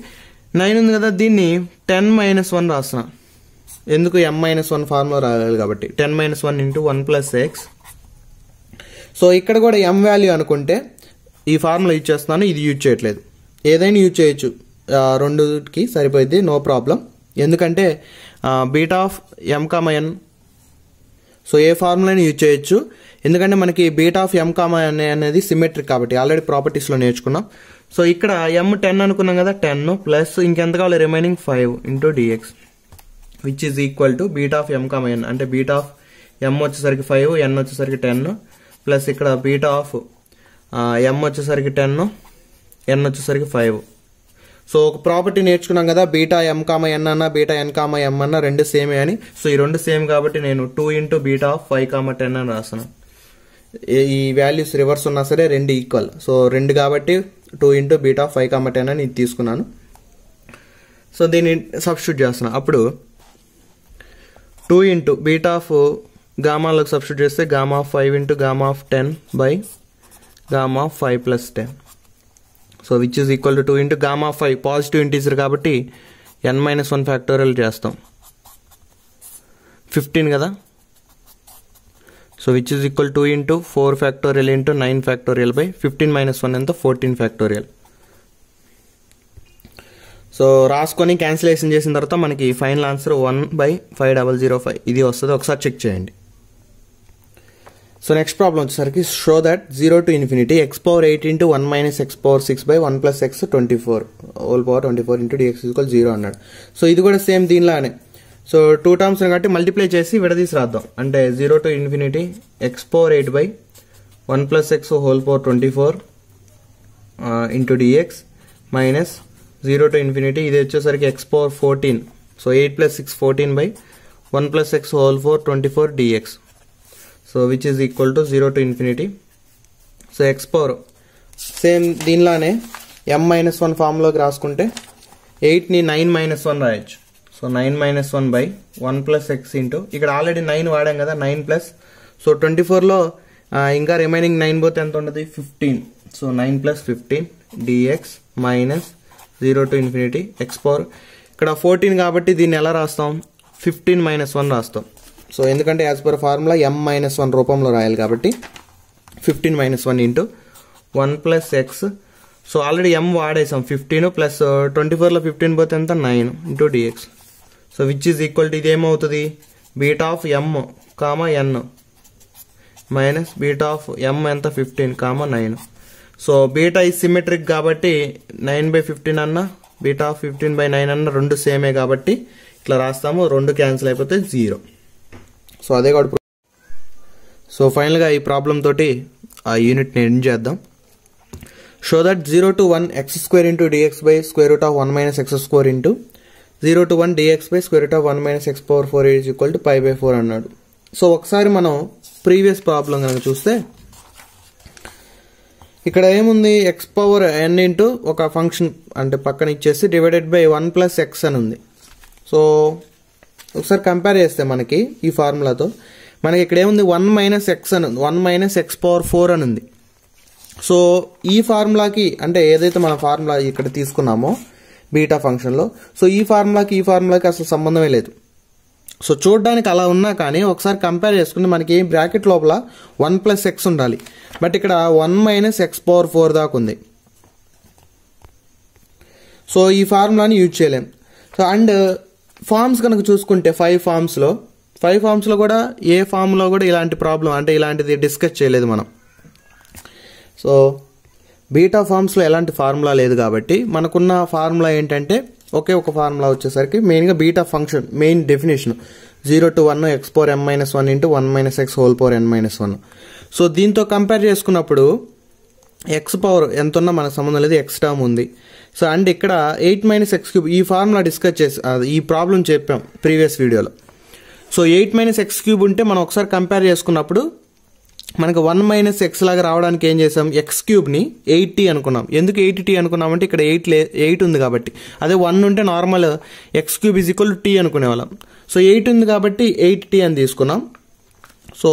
9 ఉంది కదా, దీన్ని 10-1 రాస్తున్నా. ఎందుకు, m-1 ఫార్ములా రాయాలి కాబట్టి. 10-1 ఇంటూ 1 ప్లస్ ఎక్స్. సో ఇక్కడ కూడా m వాల్యూ అనుకుంటే ఈ ఫార్ములా యూజ్ చేస్తున్నాను, ఇది యూజ్ చేయట్లేదు. ఏదైనా యూజ్ చేయొచ్చు, రెండుకి సరిపోయింది, నో ప్రాబ్లం. ఎందుకంటే బీటా ఆఫ్ m-n, సో ఏ ఫార్ములాని యూజ్ చేయొచ్చు. ఎందుకంటే మనకి బీటా ఆఫ్ m-n అనేది సిమెట్రిక్ కాబట్టి ఆల్రెడీ ప్రాపర్టీస్లో నేర్చుకున్నాం. సో ఇక్కడ m10 అనుకున్నాం కదా, 10 ప్లస్ ఇంకెంత కావాలి, remaining 5 into dx which is equal to beta of m-n, అంటే బీటా ఆఫ్ m వచ్చేసరికి 5, n వచ్చేసరికి 10, ప్లస్ ఇక్కడ బీటా ఆఫ్ m వచ్చేసరికి 10, n వచ్చేసరికి 5. సో ఒక ప్రాపర్టీ నేర్చుకున్నాం కదా, బీటా m-n అన్న బీటా n-m అన్న రెండు సేమే అని. సో ఈ రెండు సేమ్ కాబట్టి నేను 2 ఇంటూ బీటా ఆఫ్ 5-10 అని రాస్తాను. ఈ వాల్యూస్ రివర్స్ ఉన్నా సరే రెండు ఈక్వల్. సో 2 కాబట్టి 2 ఇంటూ బీటా ఆఫ్ 5-10 అని ఇది తీసుకున్నాను. సో దీన్ని సబ్స్టిట్యూట్ చేస్తున్నా. అప్పుడు 2 ఇంటూ బీటా ఆఫ్ గామాలోకి సబ్స్టిట్యూట్ చేస్తే gamma of 5 into gamma of 10 by gamma of 5 plus 10. So which is equal to 2 into gamma of 5 positive integer కాబట్టి n-1 ఫ్యాక్టోరియల్ చేస్తాం, 15 కదా. So which is equal 2 into 4 factorial into 9 factorial by 15-1 ఎంత 14 ఫ్యాక్టోరియల్. సో రాసుకొని క్యాన్సిలేషన్ చేసిన తర్వాత మనకి ఫైనల్ ఆన్సర్ 1/5005 ఇది వస్తుంది. ఒకసారి చెక్ చేయండి. సో నెక్స్ట్ ప్రాబ్లం వచ్చేసరికి show that 0 to infinity x power 8 into 1 minus x power 6 by 1 plus x 24 whole power 24 into dx equal 0 అన్నాడు. సో ఇది కూడా సేమ్ దీనిలానే. సో 2 టర్మ్స్ కాబట్టి మల్టిప్లై చేసి విడదీసి రాద్దాం. అంటే 0 to infinity x power 8 by 1 plus x whole power 24 into dx minus 0 to infinity ఇది వచ్చేసరికి x power 14. So 8 plus 6 14 by 1 plus x whole power 24 dx. So which is equal to 0 to infinity. So x power same దీనిలానే m-1 ఫార్ములోకి రాసుకుంటే 8ని 9-1 రాయొచ్చు. So 9-1 by 1 plus x into ఇక్కడ ఆల్రెడీ 9 వాడాం కదా, 9 ప్లస్ సో 24లో ఇంకా రిమైనింగ్ 9 పోతే ఎంత ఉంటుంది 15. So 9 plus 15 dx minus 0 to infinity x power ఇక్కడ 14 కాబట్టి దీన్ని ఎలా రాస్తాం 15-1 రాస్తాం. సో ఎందుకంటే యాజ్ పర్ ఫార్ములా m-1 రూపంలో రాయాలి కాబట్టి 15-1 ఇంటూ 1 plus x. So already m వాడేసాం 15 ప్లస్ 24లో 15 పోతే ఎంత 9 into dx. So which is equal to ఇది ఏమవుతుంది beta of m, n minus beta of m ఎంత 15, 9. సో బీటా ఈ సిమెట్రిక్ కాబట్టి 9/15 అన్న బీటా ఆఫ్ 15/9 అన్న రెండు సేమే కాబట్టి ఇట్లా రాస్తాము, రెండు క్యాన్సిల్ అయిపోతే 0. సో అదే కాబట్టి సో ఫైనల్గా ఈ ప్రాబ్లం తోటి ఆ యూనిట్ని ఎండ్ చేద్దాం. Show that 0 to 1 x² into dx by square root of 1 minus x² into 0 to 1 dx by square root of 1 minus x power 4 is equal to π/4 అన్నాడు. సో ఒకసారి మనం ప్రీవియస్ ప్రాబ్లం కనుక చూస్తే ఇక్కడ ఏముంది x పవర్ n ఇంటూ ఒక ఫంక్షన్ అంటే పక్కన ఇచ్చేసి డివైడెడ్ బై 1 ప్లస్ x అని ఉంది. సో ఒకసారి కంపేర్ చేస్తే మనకి ఈ ఫార్ములాతో మనకి ఇక్కడ ఏముంది 1 మైనస్ x అని ఉంది, 1 మైనస్ x పవర్ 4 అని ఉంది. సో ఈ ఫార్ములాకి అంటే ఏదైతే మన ఫార్ములా ఇక్కడ తీసుకున్నామో బీటా ఫంక్షన్లో, సో ఈ ఫార్ములాకి అసలు సంబంధమే లేదు. సో చూడడానికి అలా ఉన్నా కానీ ఒకసారి కంపేర్ చేసుకుంటే మనకి బ్రాకెట్ లోపల 1 + x ఉండాలి, బట్ ఇక్కడ 1 - x⁴ దాకా ఉంది. సో ఈ ఫార్ములాని యూజ్ చేయలేం. సో అండ్ ఫార్మ్స్ కనుక చూసుకుంటే 5 ఫార్మ్స్లో కూడా ఏ ఫార్మ్లో కూడా ఇలాంటి ప్రాబ్లం అంటే ఇలాంటిది డిస్కస్ చేయలేదు మనం. సో బీటా ఫార్మ్స్లో ఎలాంటి ఫార్ములా లేదు కాబట్టి మనకున్న ఫార్ములా ఏంటంటే ఒకే ఒక ఫార్ములా వచ్చేసరికి మెయిన్గా beta function main definition 0 to 1 x⁴m - 1 × 1 - x⁴n - 1. So దీంతో కంపేర్ చేసుకున్నప్పుడు ఎక్స్ పవర్ ఎంత ఉన్నా మనకు సంబంధం లేదు, ఎక్స్ టర్మ్ ఉంది. సో అండ్ ఇక్కడ 8 - x³ ఈ ఫార్ములా డిస్కస్ చేసి ఈ ప్రాబ్లం చెప్పాం ప్రీవియస్ వీడియోలో. సో 8 - x³ ఉంటే మనం ఒకసారి కంపేర్ చేసుకున్నప్పుడు మనకు 1 - x లాగా రావడానికి ఏం చేసాం, x³ 8t అనుకున్నాం. ఎందుకు 8t అనుకున్నామంటే ఇక్కడ 8 ఉంది కాబట్టి. అదే 1 ఉంటే నార్మల్ x³ = t అనుకునేవాళ్ళం. సో 8 ఉంది కాబట్టి 8t అని తీసుకున్నాం. సో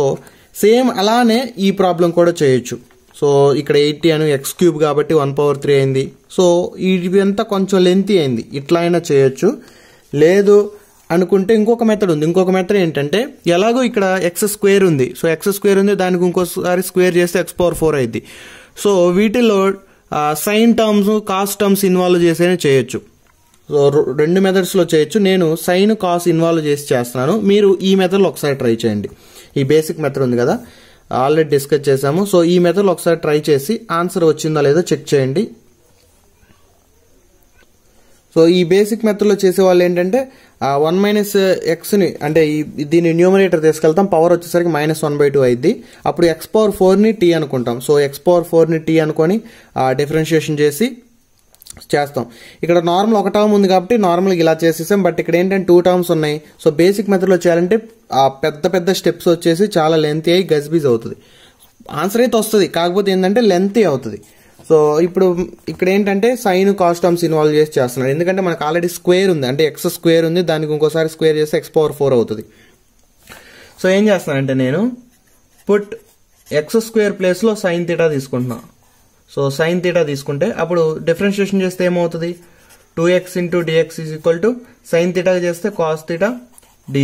సేమ్ అలానే ఈ ప్రాబ్లం కూడా చేయొచ్చు. సో ఇక్కడ 8t అని x³ కాబట్టి 1/3 అయింది. సో ఇదంతా కొంచెం లెంతీ అయింది, ఇట్లా అయినా చేయొచ్చు. లేదు అనుకుంటే ఇంకొక మెథడ్ ఉంది. ఇంకొక మెథడ్ ఏంటంటే ఎలాగో ఇక్కడ x² ఉంది, సో x² ఉంది, దానికి ఇంకోసారి స్క్వేర్ చేస్తే x⁴ అయింది. సో వీటిల్లో sine terms cos terms involve చేసేనే చేయొచ్చు. సో 2 మెథడ్స్లో చేయొచ్చు. నేను సైన్ కాస్ ఇన్వాల్వ్ చేసి చేస్తున్నాను, మీరు ఈ మెథడ్లో ఒకసారి ట్రై చేయండి. ఈ బేసిక్ మెథడ్ ఉంది కదా, ఆల్రెడీ డిస్కస్ చేసాము. సో ఈ మెథడ్లో ఒకసారి ట్రై చేసి ఆన్సర్ వచ్చిందా లేదో చెక్ చేయండి. సో ఈ బేసిక్ మెథడ్లో చేసే వాళ్ళు ఏంటంటే 1 - xని అంటే దీన్ని న్యూమరేటర్ తీసుకెళ్తాం, పవర్ వచ్చేసరికి -1/2 అయింది. అప్పుడు x⁴ని t అనుకుంటాం. సో x⁴ని t అనుకొని డిఫరెన్షియేషన్ చేసి చేస్తాం. ఇక్కడ నార్మల్ ఒక టర్మ్ ఉంది కాబట్టి నార్మల్గా ఇలా చేసేసాం, బట్ ఇక్కడ ఏంటంటే 2 టర్మ్స్ ఉన్నాయి. సో బేసిక్ మెథడ్లో చేయాలంటే పెద్ద స్టెప్స్ వచ్చేసి చాలా లెంతీ అయ్యి గజిబిజ్ అవుతుంది. ఆన్సర్ అయితే వస్తుంది, కాకపోతే ఏంటంటే లెంతీ అవుతుంది. సో ఇప్పుడు ఇక్కడ ఏంటంటే సైన్ కాస్ టర్మ్స్ ఇన్వాల్వ్ చేసి చేస్తున్నాడు, ఎందుకంటే మనకు ఆల్రెడీ స్క్వేర్ ఉంది, అంటే x² ఉంది, దానికి ఇంకోసారి స్క్వేర్ చేస్తే x⁴ అవుతుంది. సో ఏం చేస్తానంటే నేను పుట్ x² ప్లేస్లో సైన్ తీటా తీసుకుంటున్నా. సో సైన్ తీటా తీసుకుంటే అప్పుడు డిఫరెన్షియేషన్ చేస్తే ఏమవుతుంది, 2x × dx = సైన్ తీటా చేస్తే కాస్ తీటా d.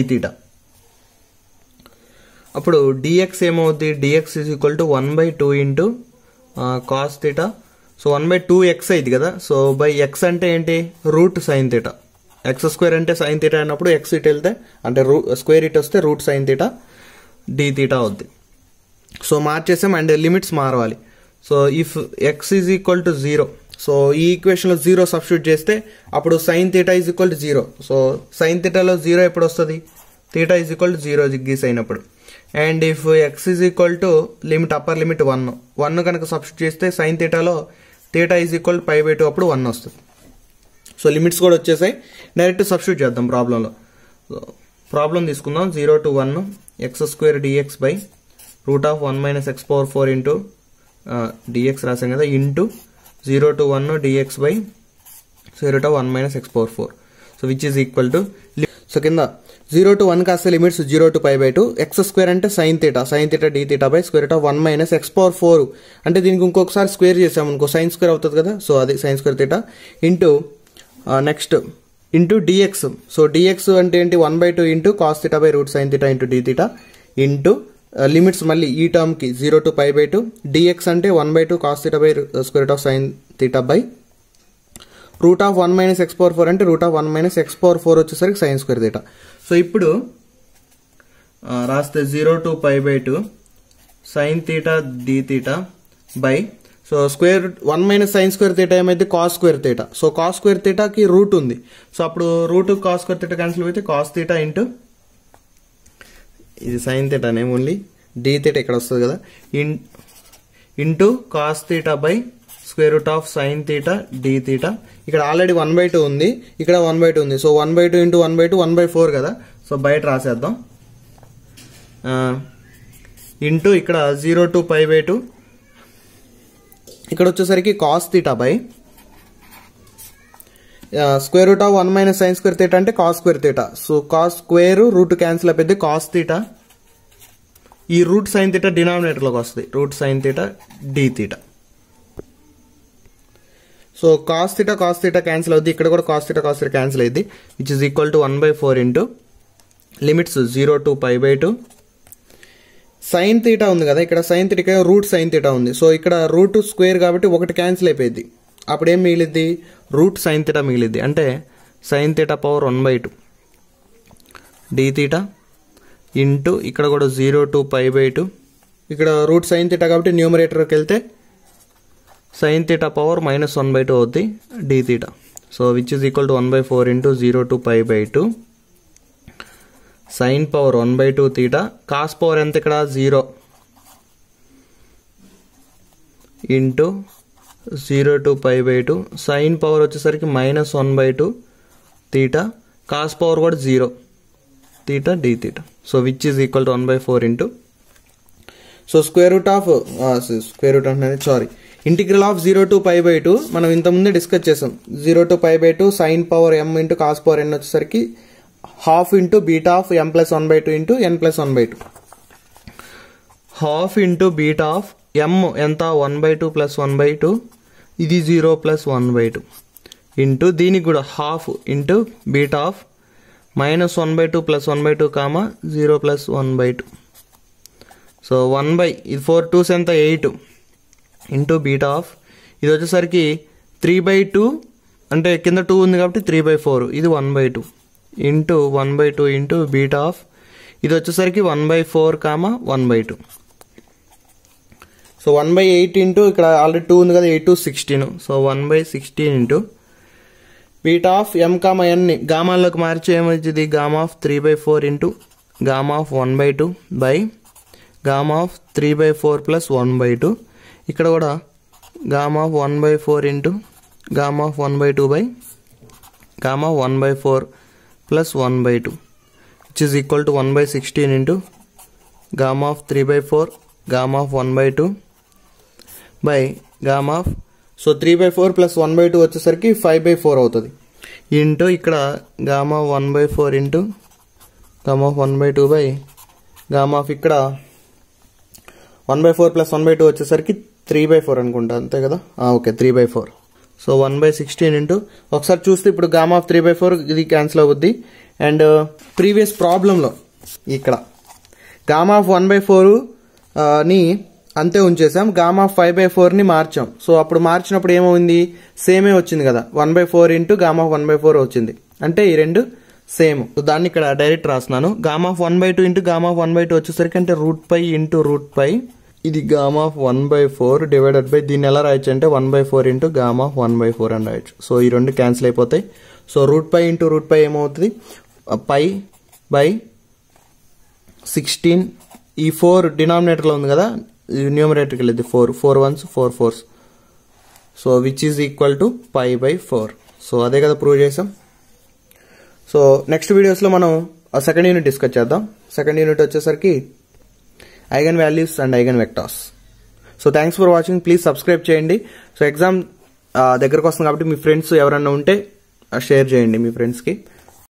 అప్పుడు dx ఏమవుతుంది, dx = 1/2 cos theta. So 1/2x అయింది కదా. సో బై x అంటే ఏంటి, రూట్ సైన్ తీటా. x² అంటే సైన్ తీటా అయినప్పుడు x ఇటు వెళ్తే అంటే స్క్వేర్ ఇటు వస్తే రూట్ సైన్ తీటా d అవుద్ది. సో మార్చేసాం అండ్ లిమిట్స్ మారవాలి. సో ఇఫ్ x = 0, సో ఈ ఈక్వేషన్లో 0 సబ్స్టిట్యూట్ చేస్తే అప్పుడు సైన్ తీటా = 0. సో సైన్ తీటాలో 0 ఎప్పుడు వస్తుంది, తీటా = 0 జిగ్గీస్ అయినప్పుడు. And if x limit upper limit 1 కనుక సబ్స్టిట్యూట్ చేస్తే సైన్ తీటాలో తీటా = π/2 అప్పుడు 1 వస్తుంది. సో లిమిట్స్ కూడా వచ్చేసాయి, డైరెక్ట్ సబ్స్టిట్యూట్ చేద్దాం ప్రాబ్లంలో. ప్రాబ్లం తీసుకుందాం. 0 to 1 x² dx by √1 - x⁴ dx రాసాం కదా, into 0 to 1 dx by √1 - x⁴. So which is equal to, so కింద 0 to 1 కాస్త లిమిట్స్ 0 to π/2, x² అంటే sign theta d by √1 - x⁴ అంటే దీనికి ఇంకొకసారి స్క్వేర్ చేసాము ఇంకో సైన్ స్క్వేర్ అవుతుంది కదా. సో అది sin² theta into next into dx. So dx అంటే ఏంటి, 1/2 into cos theta by √sin theta into d into limits మళ్ళీ ఈ టర్మ్కి 0 to π/2, dx అంటే 1/2 cos theta by √sin theta by √1 - x⁴ అంటే √1 - x⁴ వచ్చేసరికి sin² తీటా. సో ఇప్పుడు రాస్తే 0 to π/2 sin theta d by, so square 1 - sin² theta ఏమైతే cos² తీటా. సో cos² తీటాకి రూట్ ఉంది, సో అప్పుడు రూట్ cos² తీటా క్యాన్సిల్ అయితే cos తీటా ఇంటూ ఇది సైన్ తీటానే ఓన్లీ d ఇక్కడ వస్తుంది కదా, into cos theta by √sin theta d. ఇక్కడ ఆల్రెడీ 1/2 ఉంది, ఇక్కడ 1/2 ఉంది. సో 1/2 ఇంటూ 1/2 1/4 కదా. సో బయట రాసేద్దాం. ఇంటూ ఇక్కడ 0 to π/2, ఇక్కడ వచ్చేసరికి cos theta by √1 - sin² theta అంటే cos² theta. So cos² root cancel అయిపోయింది, కాస్ తీటా ఈ రూట్ సైన్ తీటా డినామినేటర్లోకి వస్తుంది, root sine theta d. So cos theta cancel అవుద్ది, ఇక్కడ కూడా కాస్ థీటా క్యాన్సిల్ అయ్యింది, which is equal to 1/4 into limits 0 to π/2 sine theta ఉంది కదా, ఇక్కడ sine theta root sine theta ఉంది. సో ఇక్కడ రూట్ స్క్వేర్ కాబట్టి ఒకటి క్యాన్సిల్ అయిపోయింది, అప్పుడు ఏం మిగిలిద్ది, రూట్ సైన్ థీటా మిగిలిద్ది. అంటే sine theta power 1/2 d theta into ఇక్కడ కూడా 0 to π/2, ఇక్కడ రూట్ సైన్ థీటా కాబట్టి న్యూమరేటర్కి వెళ్తే సైన్ థీటా పవర్ -1/2 అవుద్ది d theta. So which is equal to 1/4 into 0 to π/2 sine power 1/2 theta, cos power ఎంత ఇక్కడ 0 ఇంటూ 0 to π/2 సైన్ పవర్ వచ్చేసరికి -1/2 థీటా, కాస్ పవర్ కూడా 0 theta d theta. So which is equal to 1/4 into so square root అనేది ఇంటిగ్రల్ ఆఫ్ 0 to π/2 మనం ఇంతకుముందే డిస్కస్ చేసాం. 0 to π/2 sine power m into cos power n వచ్చేసరికి half into beta of m+1/2 into n+1/2, half into beta of m ఎంత 1/2 + 1/2, ఇది 0 + 1/2 ఇంటూ దీనికి కూడా half into beta of -1/2 + 1/2 comma 0 + 1/2. So 1/, ఇది 4 2s ఎంత 8 ఇంటూ బీటా ఆఫ్, ఇది వచ్చేసరికి 3/2 అంటే కింద 2 ఉంది కాబట్టి 3/4, ఇది 1/2 ఇంటూ 1/2 ఇంటూ బీటా ఆఫ్, ఇది వచ్చేసరికి 1/4 కామా 1/2. సో 1/8 ఇంటూ ఇక్కడ ఆల్రెడీ 2 ఉంది కదా, 8 2 16, so 1/16 into beta of m comma n ని గామాల్లోకి మార్చి ఏమొచ్చింది, gamma of 3/4 into gamma of 1/2 by gamma of 3/4 + 1/2, ఇక్కడ కూడా gamma of 1/4 into gamma of 1/2 by gamma 1/4 + 1/2 which is equal to 1/16 into gamma of 3/4 gamma of 1/2 by gamma of, so 3/4 + 1/2 వచ్చేసరికి 5/4 అవుతుంది ఇంటూ ఇక్కడ gamma 1/4 into gamma of 1/2 by gamma of ఇక్కడ 1/4 + 1/2 వచ్చేసరికి 3/4 అనుకుంటా, అంతే కదా, ఓకే 3/4. సో 1/16 ఇంటూ ఒకసారి చూస్తే ఇప్పుడు గామా ఆఫ్ 3/4 ఇది క్యాన్సిల్ అవుద్ది. అండ్ ప్రీవియస్ ప్రాబ్లంలో ఇక్కడ గామా ఆఫ్ 1/4 ని అంతే ఉంచేసాం, గామా ఆఫ్ 5/4 ని మార్చాం. సో అప్పుడు మార్చినప్పుడు ఏమైంది, సేమే వచ్చింది కదా, 1/4 ఇంటూ గామా ఆఫ్ 1/4 వచ్చింది, అంటే ఈ రెండు సేమ్. సో దాన్ని ఇక్కడ డైరెక్ట్ రాస్తున్నాను, gamma of 1/2 into gamma of 1/2 వచ్చేసరికి అంటే √π ఇంటూ √π, ఇది గామా ఆఫ్ 1/4 డివైడెడ్ బై దీన్ని ఎలా రాయొచ్చు అంటే 1/4 ఇంటూ గామా ఆఫ్ 1/4 అని రాయొచ్చు. సో ఈ రెండు క్యాన్సిల్ అయిపోతాయి. సో √π ఇంటూ √π ఏమవుతుంది, π/16, ఈ 4 డినామినేటర్లో ఉంది కదా, న్యూమరేటర్కి వెళ్ళింది 4 1s 4 4s, so which is equal to π/4. So అదే కదా ప్రూవ్ చేసాం. సో నెక్స్ట్ వీడియోస్లో మనం సెకండ్ యూనిట్ డిస్కస్ చేద్దాం. సెకండ్ యూనిట్ వచ్చేసరికి eigen values and eigen vectors. So thanks for watching, please subscribe చేయండి. సో ఎగ్జామ్ దగ్గరకు వస్తుంది కాబట్టి మీ ఫ్రెండ్స్ ఎవరన్నా ఉంటే షేర్ చేయండి మీ ఫ్రెండ్స్కి.